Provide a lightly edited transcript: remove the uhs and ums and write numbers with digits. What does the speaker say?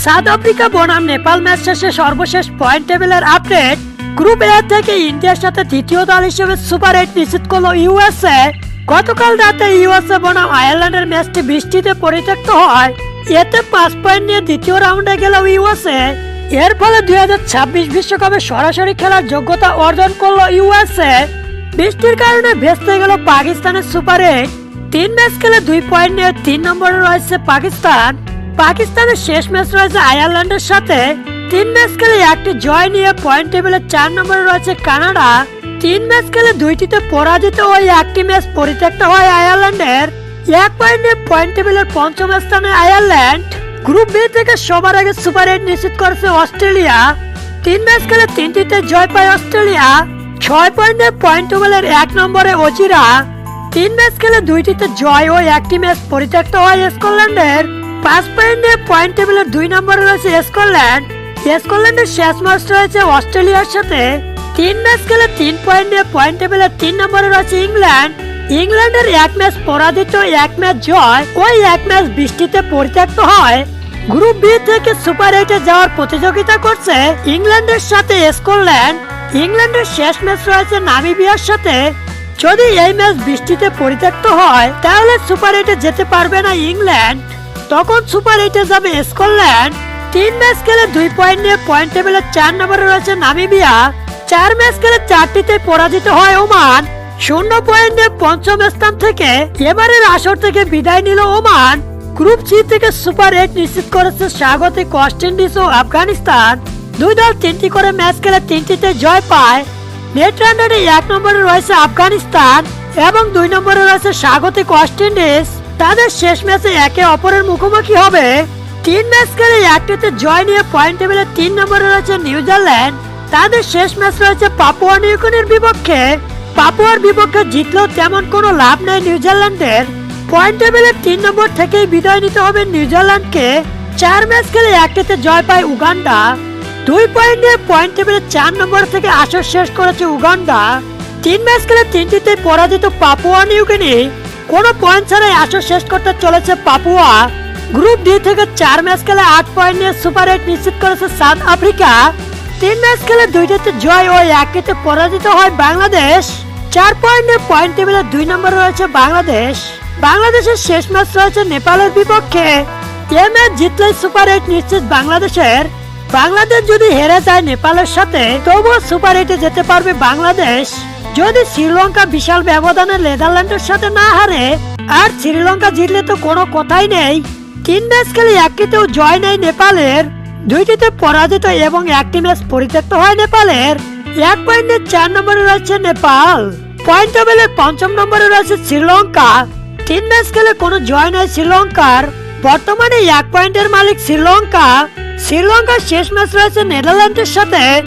South Africa বনাম Nepal match শেষে সর্বশেষ পয়েন্ট টেবিলের আপডেট। গ্রুপ এ থেকে ইন্ডিয়ার সাথে তৃতীয় দল হিসেবে সুপার 8 নিশ্চিত করলো ইউএসএ। গতকাল রাতে ইউএসএ বনাম আয়ারল্যান্ডের ম্যাচটি বৃষ্টিতে পরিত্যক্ত হয়। এতে 5 পয়েন্ট নিয়ে দ্বিতীয় রাউন্ডে গেল ইউএসএ। এর ফলে 2026 বিশ্বকাপে সরাসরি খেলার যোগ্যতা অর্জন করলো ইউএসএ। বৃষ্টির কারণে ভেস্তে গেল পাকিস্তানের সুপার 8। 3 ম্যাচ খেলে 2 পয়েন্ট নিয়ে 3 নম্বরে রয়েছে পাকিস্তান। পাকিস্তানের শেষ ম্যাচ রয়েছে আয়ারল্যান্ডের সাথে। 3 ম্যাচ খেলে একটি জয় নিয়ে পয়েন্ট টেবিলে 4 নম্বরে রয়েছে কানাডা। 3 ম্যাচ খেলে 2টিতে পরাজিত হয়ে একটি ম্যাচ পরিত্যক্ত হয় আয়ারল্যান্ডের। 1 পয়েন্ট নিয়ে পয়েন্ট টেবিলের 5ম স্থানে আয়ারল্যান্ড। গ্রুপ বি থেকে সবার আগে সুপার 8 নিশ্চিত করেছে অস্ট্রেলিয়া। 3 ম্যাচ খেলে 3টিতে জয় পায় অস্ট্রেলিয়া। 6 পয়েন্ট নিয়ে পয়েন্ট টেবিলের 1 নম্বরে অজিরা। 3 ম্যাচ খেলে 2টিতে জয় ও একটি ম্যাচ পরিত্যক্ত হয় স্কটল্যান্ডের। 5 পয়েন্ট নিয়ে পয়েন্ট টেবিলের 2 নম্বরে রয়েছে স্কটল্যান্ড। স্কটল্যান্ডের শেষ ম্যাচ রয়েছে অস্ট্রেলিয়ার সাথে। 3 ম্যাচ খেলে 3 পয়েন্ট নিয়ে পয়েন্ট টেবিলের 3 নম্বরে রয়েছে ইংল্যান্ড। ইংল্যান্ডের 1 ম্যাচ পরাজিত, 1 ম্যাচ জয়, ওই 1 ম্যাচ বৃষ্টিতে পরিত্যক্ত হয়। গ্রুপ বি থেকে সুপার 8-এ যাওয়ার প্রতিযোগিতা করছে ইংল্যান্ডের সাথে স্কটল্যান্ড। ইংল্যান্ডের শেষ ম্যাচ রয়েছে নামিবিয়ার সাথে। যদি এই ম্যাচ বৃষ্টিতে পরিত্যক্ত হয় তাহলে সুপার 8-এ যেতে পারবে না ইংল্যান্ড। তখন সুপার 8-এ যাবে স্কটল্যান্ড। 3 ম্যাচ খেলে 2 পয়েন্ট নিয়ে পয়েন্ট টেবিলে 4 নম্বরে রয়েছে নামিবিয়া। 4 ম্যাচ খেলে 4টিতে পরাজিত হয় ওমান। 0 পয়েন্ট নিয়ে 5ম স্থান থেকে এবারের আসর থেকে বিদায় নিল ওমান। গ্রুপ সি থেকে সুপার 8 নিশ্চিত করেছে স্বাগতিক ওয়েস্ট ইন্ডিজ ও আফগানিস্তান। 2 দল 3টি করে ম্যাচ খেলে 3টিতে জয় পায়। নেট রানারে 1 নম্বরে রয়েছে আফগানিস্তান এবং 2 নম্বরে রয়েছে স্বাগতিক ওয়েস্ট ইন্ডিজ। তাদের শেষ ম্যাচে একে অপরের মুখোমুখি হবে। 3 ম্যাচ খেলে 1টিতে জয় নিয়ে পয়েন্ট টেবিলে 3 নম্বরে রয়েছে নিউজিল্যান্ড। তাদের শেষ ম্যাচ রয়েছে পাপুয়া নিউগিনির বিপক্ষে। পাপুয়ার বিপক্ষে জিতলেও তেমন কোনো লাভ নেই নিউজিল্যান্ডের। পয়েন্ট টেবিলে 3 নম্বর থেকেই বিদায় নিতে হবে নিউজিল্যান্ডকে। 4 ম্যাচ খেলে 1টিতে জয় পায় উগান্ডা। 2 পয়েন্ট নিয়ে পয়েন্ট টেবিলে 4 নম্বর থেকে আসর শেষ করেছে উগান্ডা। 3 ম্যাচ খেলে 3টিতে পরাজিত পাপুয়া নিউগিনি। কোনো পয়েন্ট ছাড়াই আসর শেষ করতে চলেছে পাপুয়া। গ্রুপ ডি থেকে 4 ম্যাচ খেলে 8 পয়েন্ট নিয়ে সুপার 8 নিশ্চিত করেছে সাউথ আফ্রিকা। 3 ম্যাচ খেলে 2টিতে জয় ও 1টিতে পরাজিত হয় বাংলাদেশ। 4 পয়েন্ট নিয়ে পয়েন্ট টেবিলে 2 নম্বরে রয়েছে বাংলাদেশ। বাংলাদেশের শেষ ম্যাচ রয়েছে নেপালের বিপক্ষে। এই ম্যাচ জিতলেই সুপার 8 নিশ্চিত বাংলাদেশের। বাংলাদেশ যদি হেরে যায় নেপালের সাথে তবুও সুপার 8-এ যেতে পারবে বাংলাদেশ। যদি শ্রীলঙ্কা বিশাল ব্যবধানে নেদারল্যান্ডের সাথে না হারে, আর শ্রীলঙ্কা জিতলে তো কোনো কথাই নেই। 3 ম্যাচ খেলে 1টিতেও জয় নেই নেপালের। 2টিতে পরাজিত এবং 1টি ম্যাচ পরিত্যক্ত হয় নেপালের। 1 পয়েন্টে 4 নম্বরে রয়েছে নেপাল। পয়েন্ট টেবিলের 5ম নম্বরে রয়েছে শ্রীলঙ্কা। 3 ম্যাচ খেলে কোনো জয় নাই শ্রীলঙ্কার। বর্তমানে 1 পয়েন্টের মালিক শ্রীলঙ্কা। শ্রীলঙ্কার শেষ ম্যাচ রয়েছে নেদারল্যান্ডের সাথে।